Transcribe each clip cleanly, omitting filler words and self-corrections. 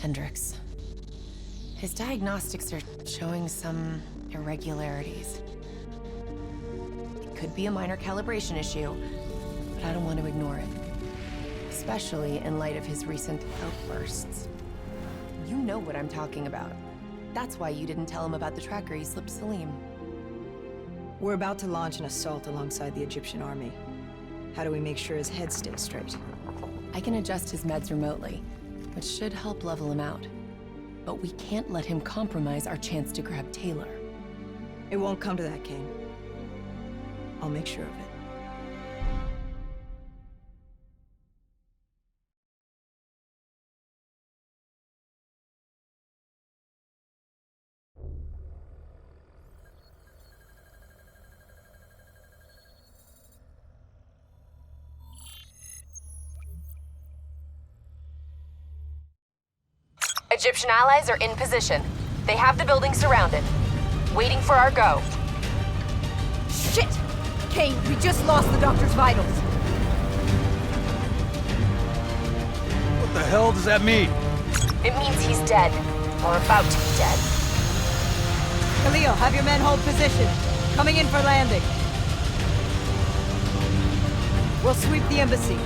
Hendricks. His diagnostics are showing some irregularities. It could be a minor calibration issue, but I don't want to ignore it. Especially in light of his recent outbursts. You know what I'm talking about. That's why you didn't tell him about the tracker he slipped Salim. We're about to launch an assault alongside the Egyptian army. How do we make sure his head stays straight? I can adjust his meds remotely, which should help level him out. But we can't let him compromise our chance to grab Taylor. It won't come to that, Kane. I'll make sure of it. Egyptian allies are in position. They have the building surrounded. Waiting for our go. Shit! Kane, we just lost the doctor's vitals. What the hell does that mean? It means he's dead. Or about to be dead. Khalil, have your men hold position. Coming in for landing. We'll sweep the embassy.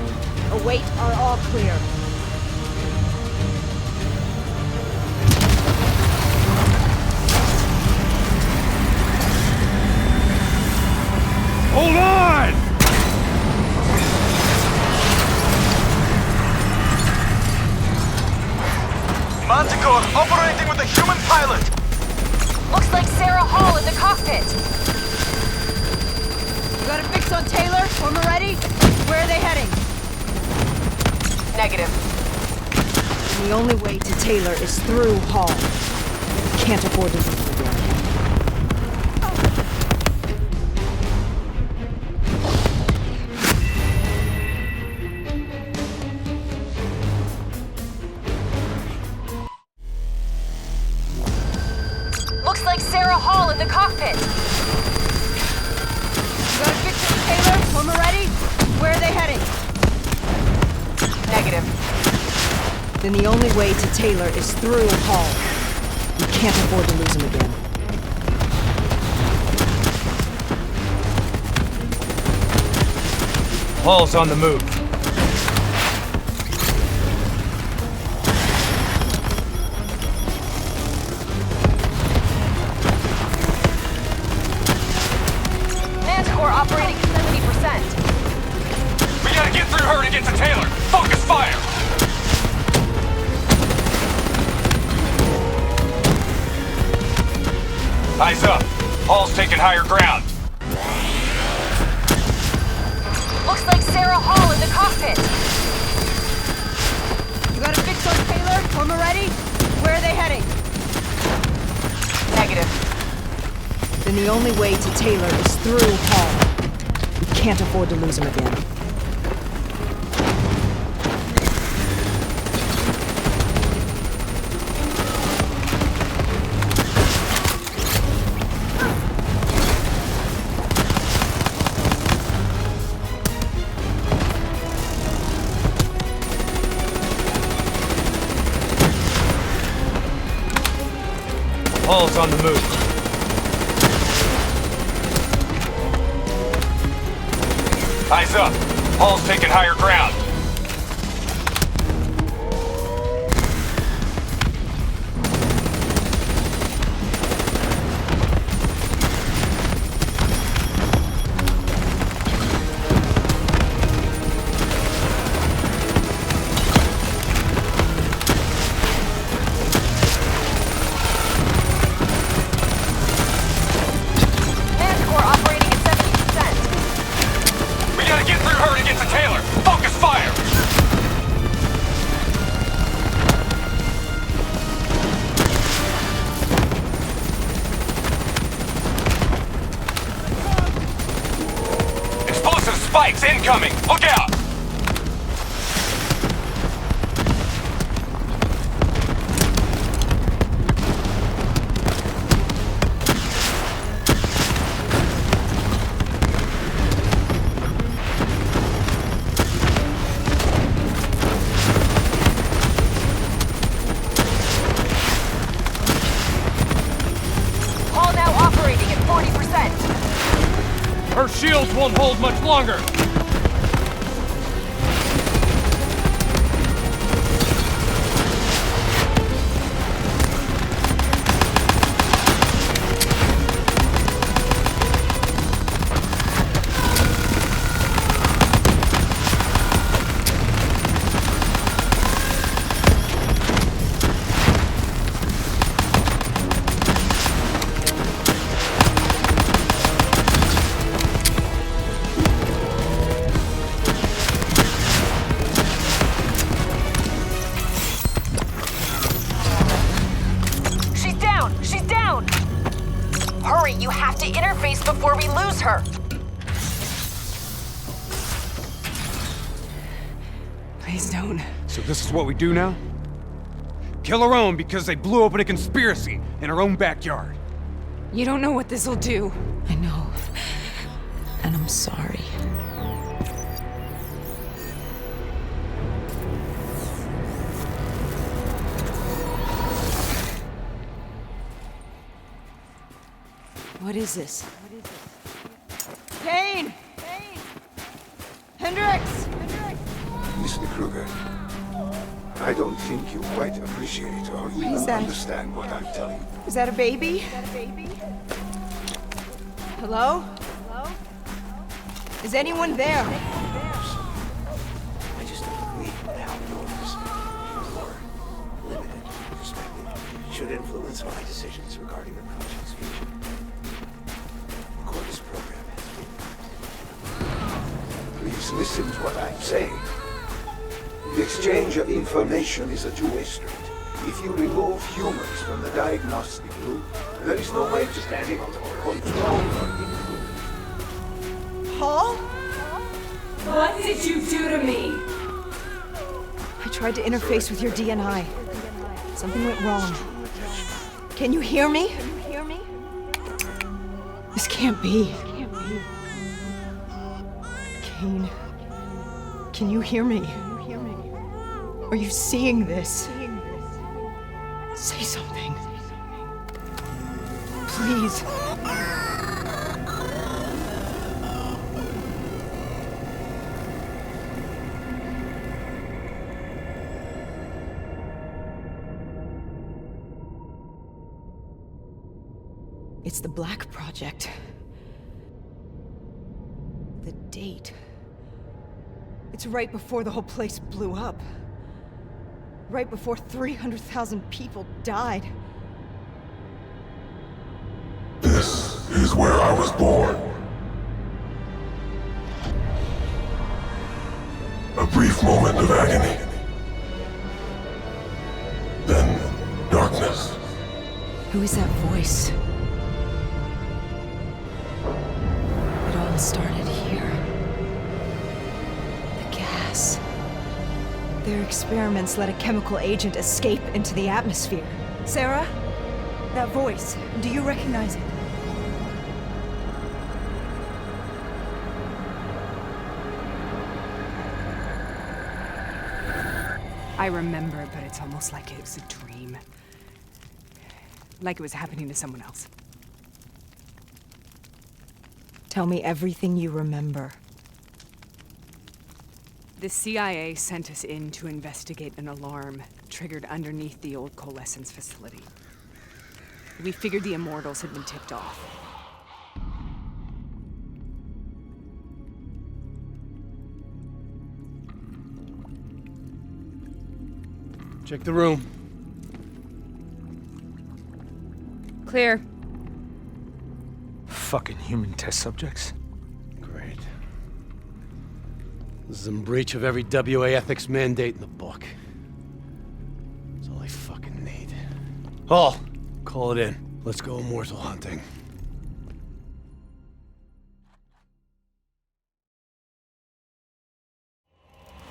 Await our all clear. Hold on! Manticore operating with a human pilot! Looks like Sarah Hall in the cockpit. You got a fix on Taylor? When we're ready? Where are they heading? Negative. And the only way to Taylor is through Hall. We can't afford to lose him again. Looks like Sarah Hall in the cockpit. You got a fix on Taylor? When we're ready? Where are they heading? Negative. Then the only way to Taylor is through Hall. We can't afford to lose him again. Hall's on the move. Manticore operating at 70%. We gotta get through her to get to Taylor! Focus fire! Eyes up. Hall's taking higher ground. Looks like Sarah Hall in the cockpit. You got a fix on Taylor? When we're ready? Where are they heading? Negative. Then the only way to Taylor is through Hall. We can't afford to lose him again. Hall's on the move. Eyes up. Hall's taking higher ground. Manticore operating at 70%. We gotta get through her to get to Taylor! Focus fire! Explosive spikes incoming! Look out! Her shields won't hold much longer! She's down! She's down! Hurry, you have to interface before we lose her! Please don't. So this is what we do now? Kill our own because they blew open a conspiracy in our own backyard. You don't know what this'll do. I know. And I'm sorry. What is this? Kane! Hendricks! Mr. Kruger, I don't think you quite appreciate or even is that? understand what I'm telling you. Is that a baby? Hello? Is anyone there? I just don't agree with how yours, your limited perspective, should influence my decisions regarding the project's future. The Corvus program has been. Please listen to what I'm saying. The exchange of information is a two-way street. If you remove humans from the diagnostic loop, there is no way to control or influence. Paul? What did you do to me? I tried to interface with your DNI. Something went wrong. Can you hear me? This can't be. Kane, can you hear me? Are you seeing this? Say something. Please. It's the Black Project. The date. It's right before the whole place blew up. Right before 300,000 people died. This is where I was born. A brief moment of agony. Then darkness. Who is that voice? It all started here. The gas. Their experiments let a chemical agent escape into the atmosphere. Sarah? That voice, do you recognize it? I remember, but it's almost like it was a dream. Like it was happening to someone else. Tell me everything you remember. The CIA sent us in to investigate an alarm triggered underneath the old coalescence facility. We figured the Immortals had been tipped off. Check the room. Clear. Fucking human test subjects. Great. This is in breach of every WA ethics mandate in the book. That's all I fucking need. Hall, call it in. Let's go immortal hunting.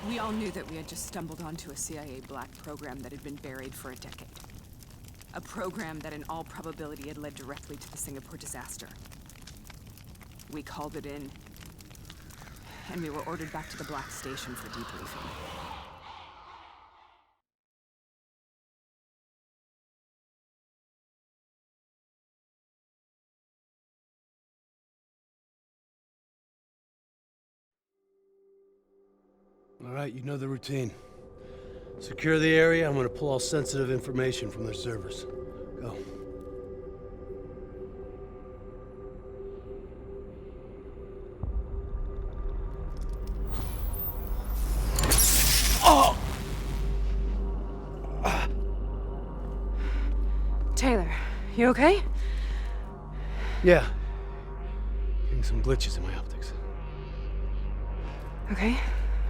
We all knew that we had just stumbled onto a CIA black program that had been buried for a decade. A program that in all probability had led directly to the Singapore disaster. We called it in, and we were ordered back to the Black Station for debriefing. All right, you know the routine. Secure the area. I'm gonna pull all sensitive information from their servers. Go. Taylor, you okay? Yeah. Getting some glitches in my optics. Okay.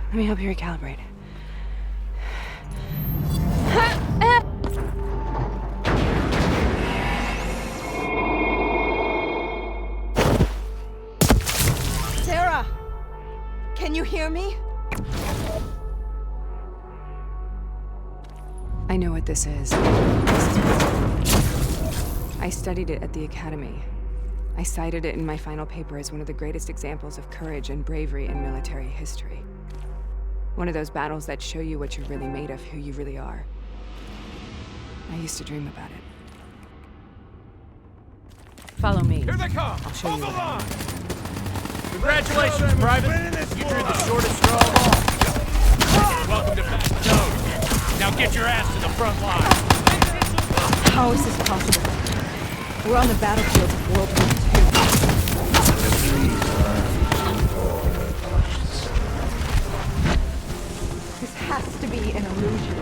Let me help you recalibrate. Sarah! Can you hear me? I know what this is. I studied it at the Academy. I cited it in my final paper as one of the greatest examples of courage and bravery in military history. One of those battles that show you what you're really made of, who you really are. I used to dream about it. Follow me. Here they come! I'll show you Hold the what I line! Congratulations, Private! You drew the shortest straw of all. Welcome to Fast Nose. Now get your ass to the front line. How is this possible? We're on the battlefield of World War II. This has to be an illusion.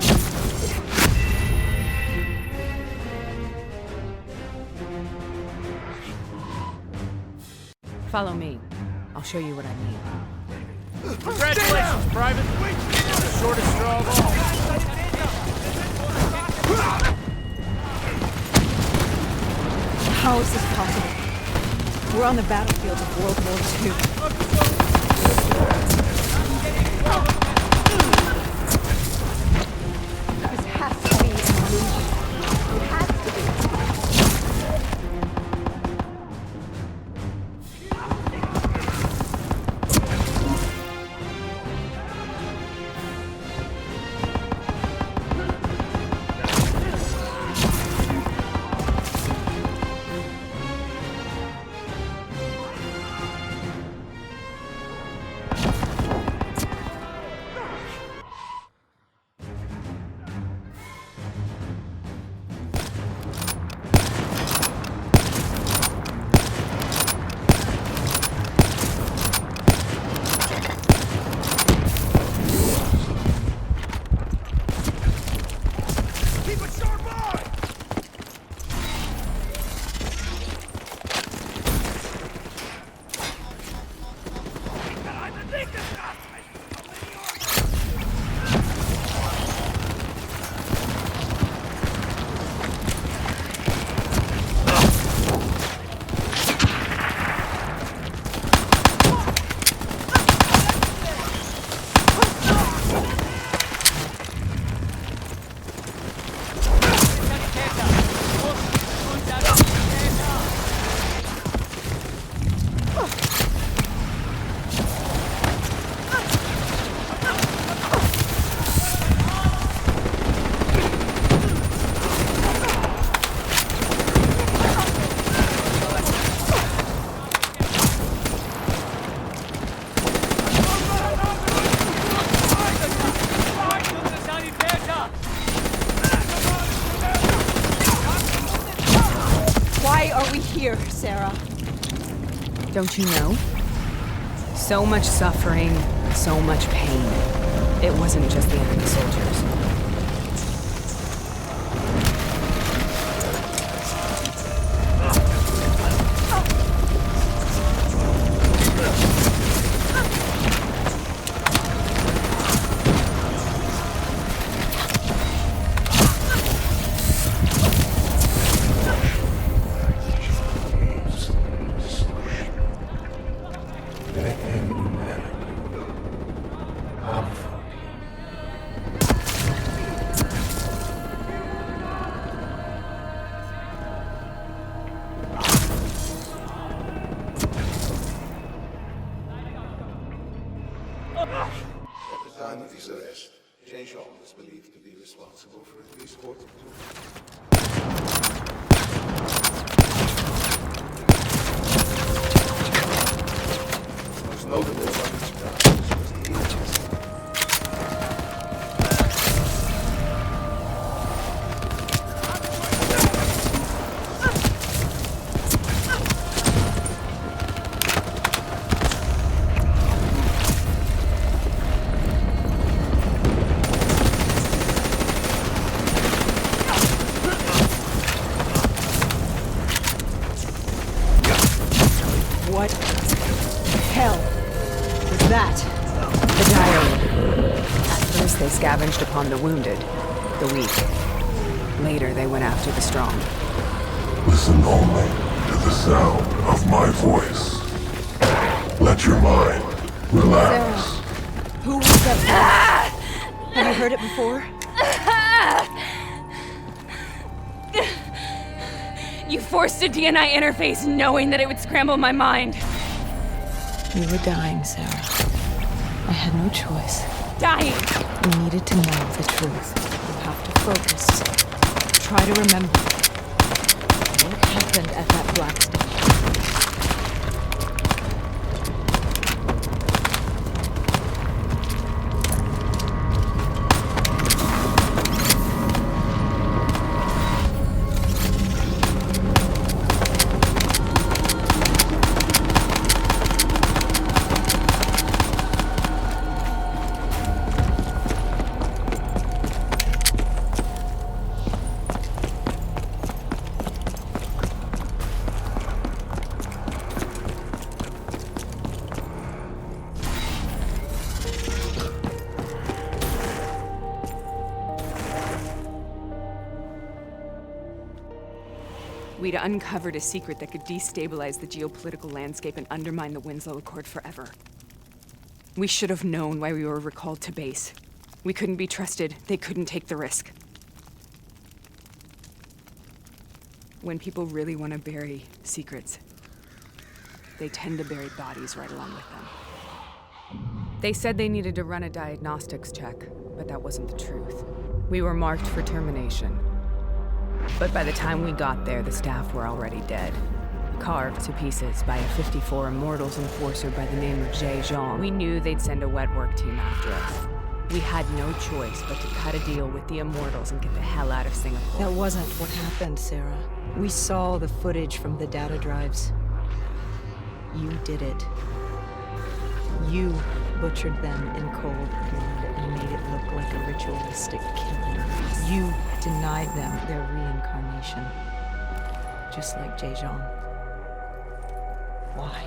Follow me. I'll show you what I mean. Congratulations, Private! You drew the shortest straw of all. How is this possible? We're on the battlefield of World War II. This has to be an illusion. It has to be. Why are we here, Sarah? Don't you know? So much suffering, so much pain. It wasn't just the enemy soldiers. At the time of his arrest, Jean-Jean was believed to be responsible for at least 42. Most notable among his crimes was the agency. that? The diary. At first, they scavenged upon the wounded, the weak. Later, they went after the strong. Listen only to the sound of my voice. Let your mind relax. Who was that voice? Have you heard it before? You forced a DNI interface knowing that it would scramble my mind. You were dying, Sarah. I had no choice. Dying! We needed to know the truth. You have to focus. Try to remember. What happened at that black station? We'd uncovered a secret that could destabilize the geopolitical landscape and undermine the Winslow Accord forever. We should have known why we were recalled to base. We couldn't be trusted. They couldn't take the risk. When people really want to bury secrets, they tend to bury bodies right along with them. They said they needed to run a diagnostics check, but that wasn't the truth. We were marked for termination. But by the time we got there, the staff were already dead. Carved to pieces by a 54 Immortals enforcer by the name of Jay Zhang. We knew they'd send a wet work team after us. We had no choice but to cut a deal with the Immortals and get the hell out of Singapore. That wasn't what happened, Sarah. We saw the footage from the data drives. You did it. You butchered them in cold blood and made it look like a ritualistic killing. You denied them their reincarnation. Just like Jay Zhang. Why?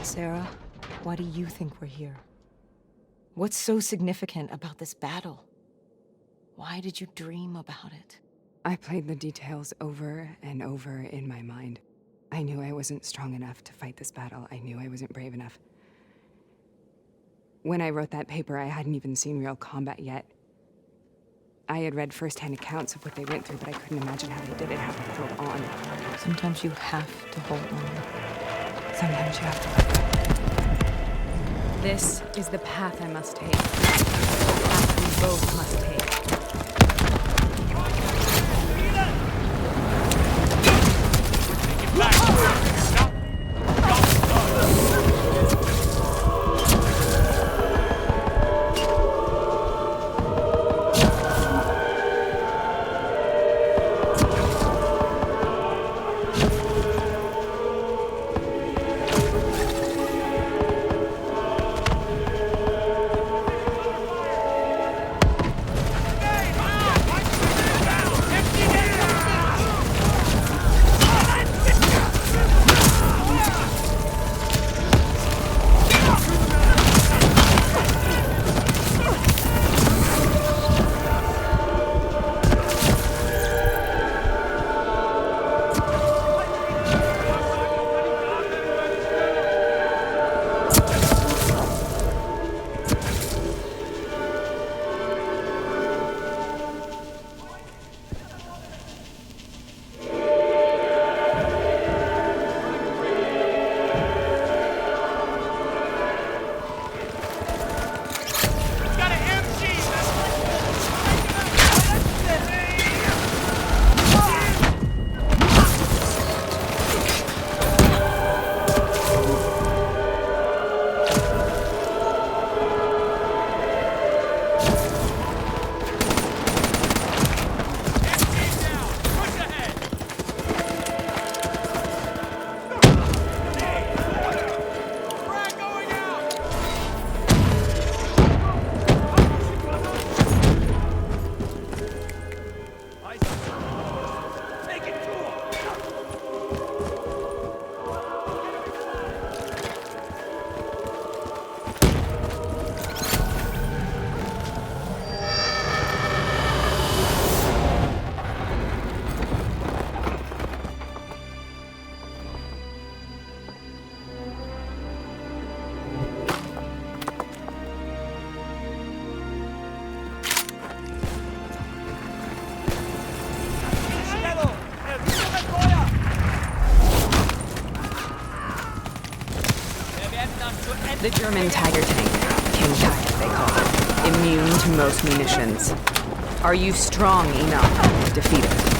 Sarah, why do you think we're here? What's so significant about this battle? Why did you dream about it? I played the details over and over in my mind. I knew I wasn't strong enough to fight this battle. I knew I wasn't brave enough. When I wrote that paper, I hadn't even seen real combat yet. I had read first-hand accounts of what they went through, but I couldn't imagine how they did it, how they held on. Sometimes you have to hold on. Sometimes you have to let go. This is the path I must take. The path we both must take. The German Tiger tank. King Tiger, they call it. Immune to most munitions. Are you strong enough to defeat it?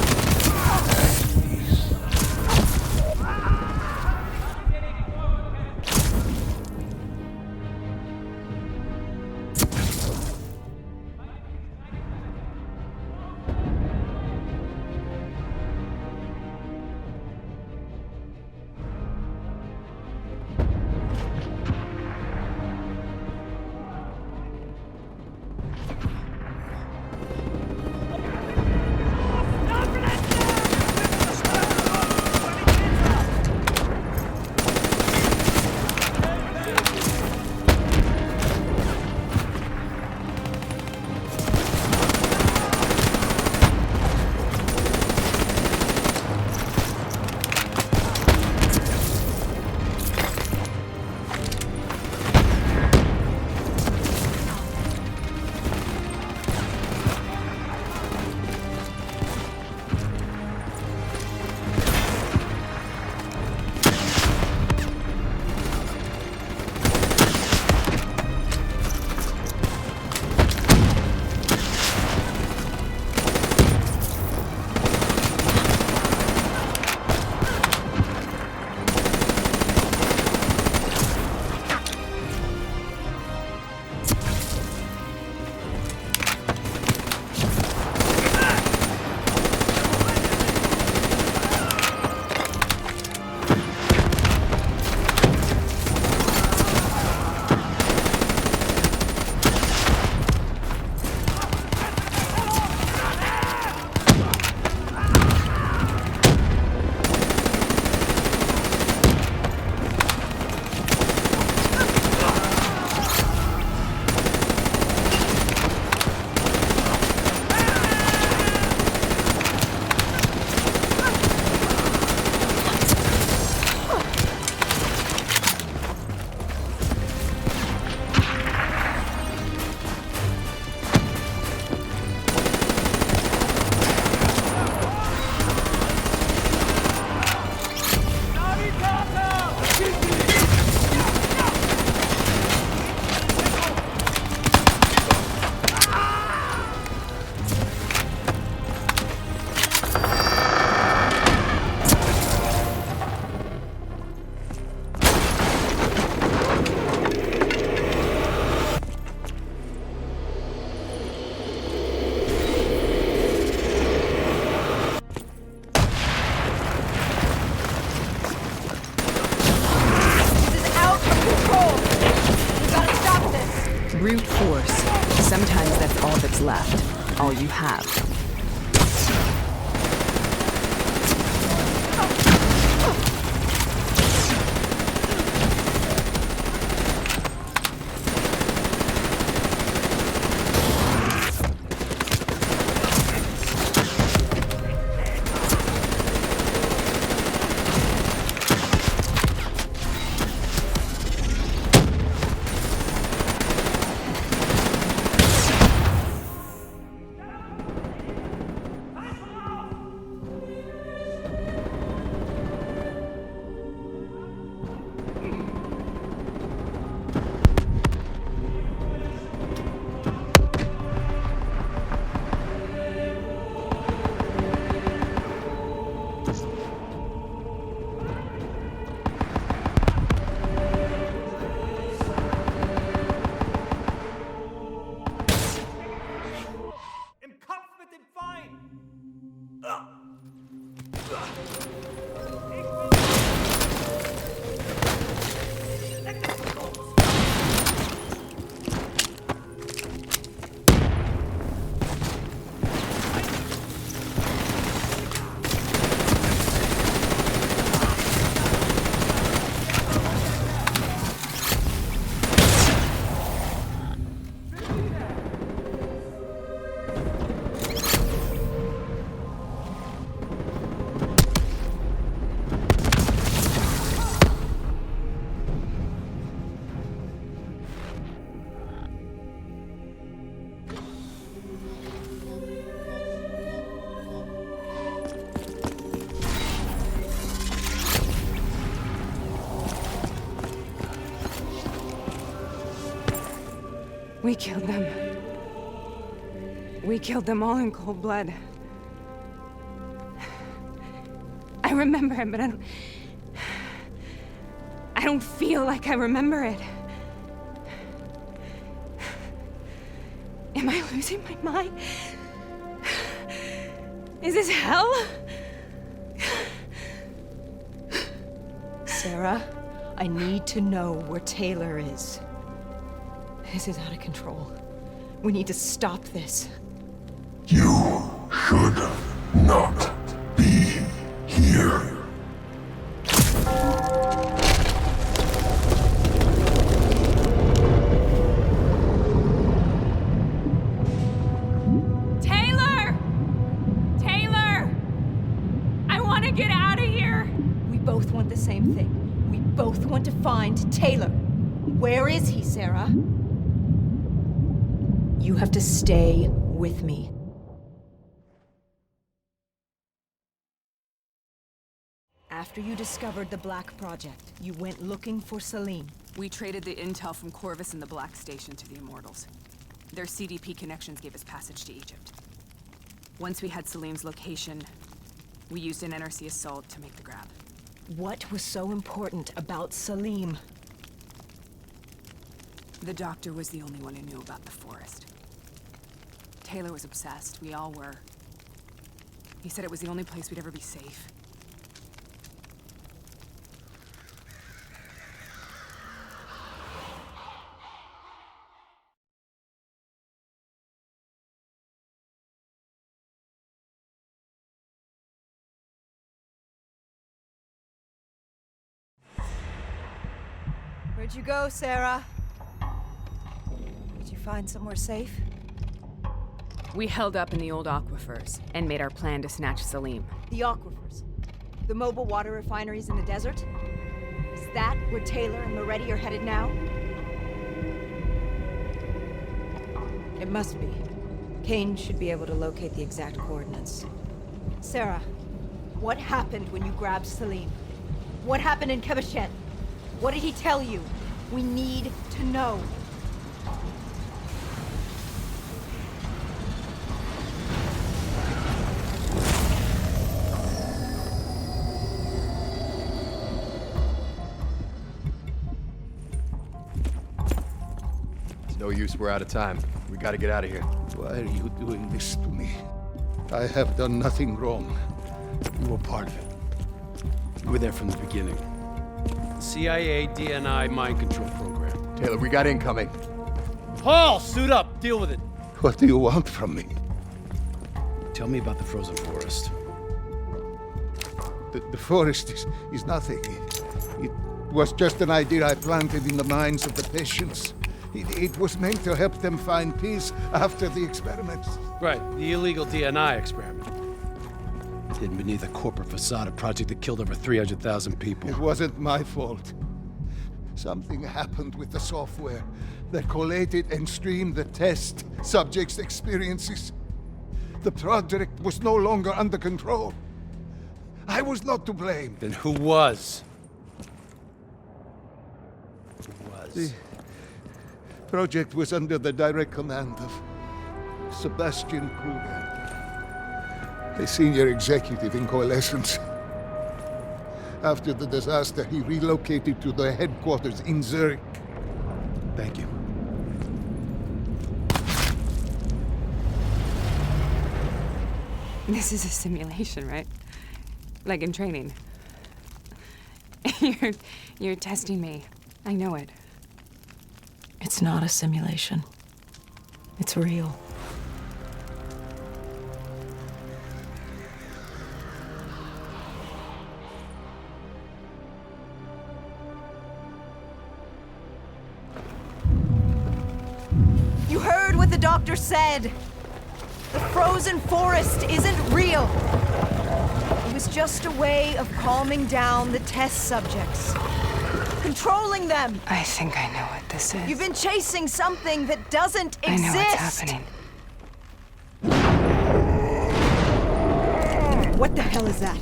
Brute force. Sometimes that's all that's left. All you have. We killed them. We killed them all in cold blood. I remember it, but I don't feel like I remember it. Am I losing my mind? Is this hell? Sarah, I need to know where Taylor is. This is out of control. We need to stop this. You should not be here. Taylor! Taylor! I want to get out of here! We both want the same thing. We both want to find Taylor. Where is he, Sarah? You have to stay with me. After you discovered the Black Project, you went looking for Salim. We traded the intel from Corvus and the Black Station to the Immortals. Their CDP connections gave us passage to Egypt. Once we had Salim's location, we used an NRC assault to make the grab. What was so important about Salim? The doctor was the only one who knew about the forest. Taylor was obsessed. We all were. He said it was the only place we'd ever be safe. Where'd you go, Sarah? Did you find somewhere safe? We held up in the old aquifers and made our plan to snatch Salim. The aquifers. The mobile water refineries in the desert? Is that where Taylor and Moretti are headed now? It must be. Kane should be able to locate the exact coordinates. Sarah, what happened when you grabbed Salim? What happened in Kebashet? What did he tell you? We need to know. It's no use, we're out of time. We gotta get out of here. Why are you doing this to me? I have done nothing wrong. You were part of it. You were there from the beginning. CIA DNI mind control program. Taylor, we got incoming. Paul, suit up. Deal with it. What do you want from me? Tell me about the frozen forest. The forest is nothing. It was just an idea I planted in the minds of the patients. It was meant to help them find peace after the experiments. Right, the illegal DNI experiment. Hidden beneath a corporate facade, a project that killed over 300,000 people. It wasn't my fault. Something happened with the software that collated and streamed the test subjects' experiences. The project was no longer under control. I was not to blame. Then who was? The project was under the direct command of Sebastian Kruger, a senior executive in Coalescence. After the disaster, he relocated to the headquarters in Zurich. Thank you. This is a simulation, right? Like in training. You're testing me. I know it. It's not a simulation. It's real. You heard what the doctor said. The frozen forest isn't real. It was just a way of calming down the test subjects. Controlling them. I think I know what this is. You've been chasing something that doesn't exist. I know what's happening. What the hell is that?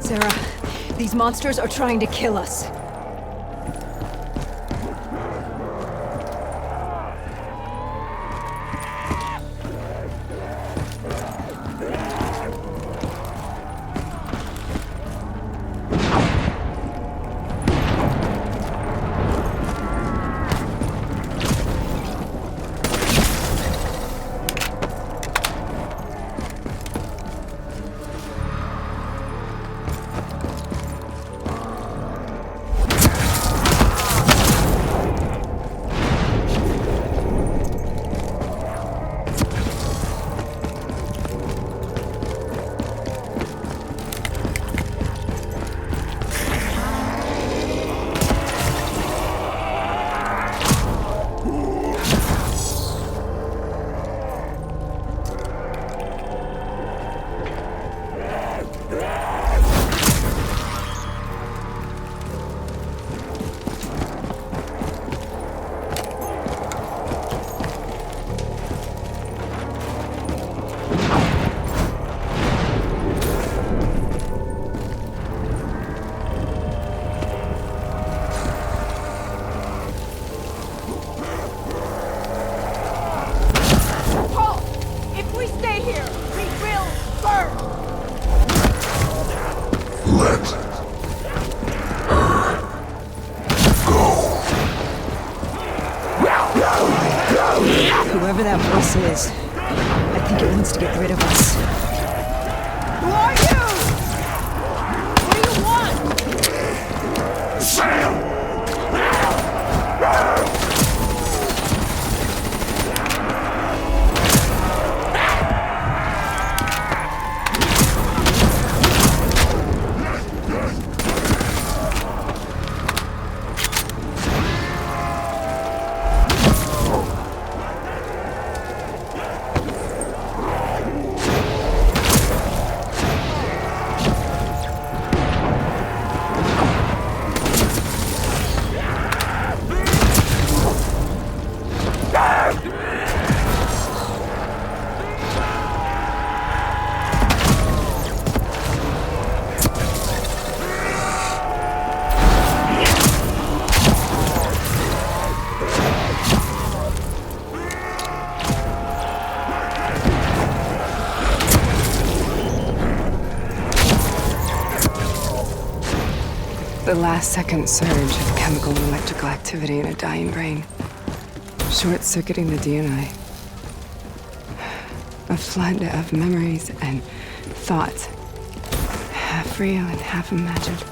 Sarah, these monsters are trying to kill us. Whoever that voice is, I think it wants to get rid of us. Who are you? What do you want? Sam! The last-second surge of chemical and electrical activity in a dying brain. Short-circuiting the DNA. A flood of memories and thoughts. Half real and half imagined.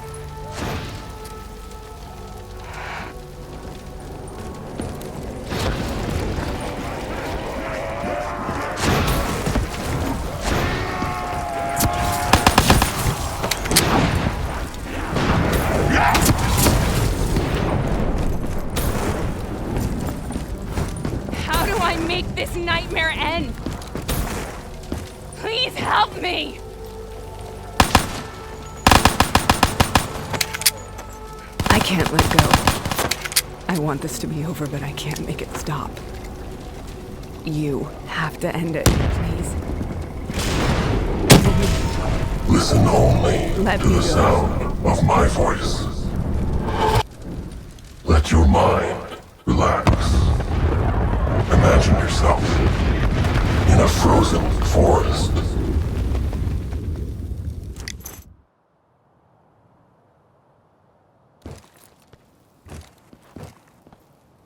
Make this nightmare end! Please help me! I can't let go. I want this to be over, but I can't make it stop. You have to end it, please. Listen only Let to me the go. sound of my voice. Let your mind relax. Imagine yourself in a frozen forest.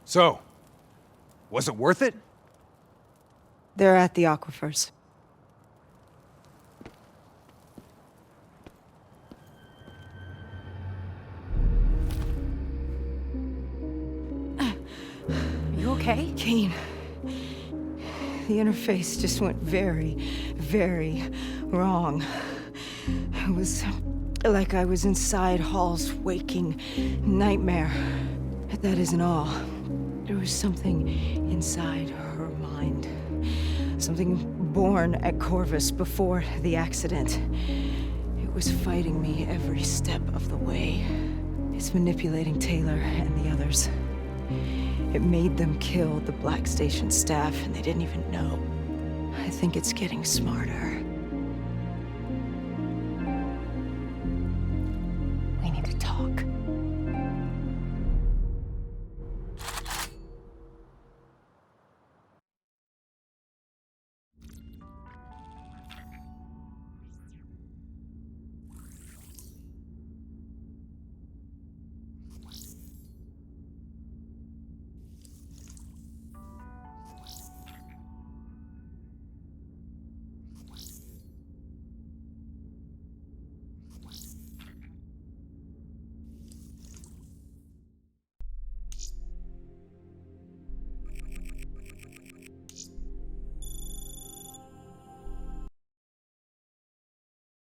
So, was it worth it? They're at the aquifers. You okay? Kane. The interface just went very, very wrong. It was like I was inside Hall's waking nightmare. But that isn't all. There was something inside her mind. Something born at Corvus before the accident. It was fighting me every step of the way. It's manipulating Taylor and the others. It made them kill the Black Station staff, and they didn't even know. I think it's getting smarter.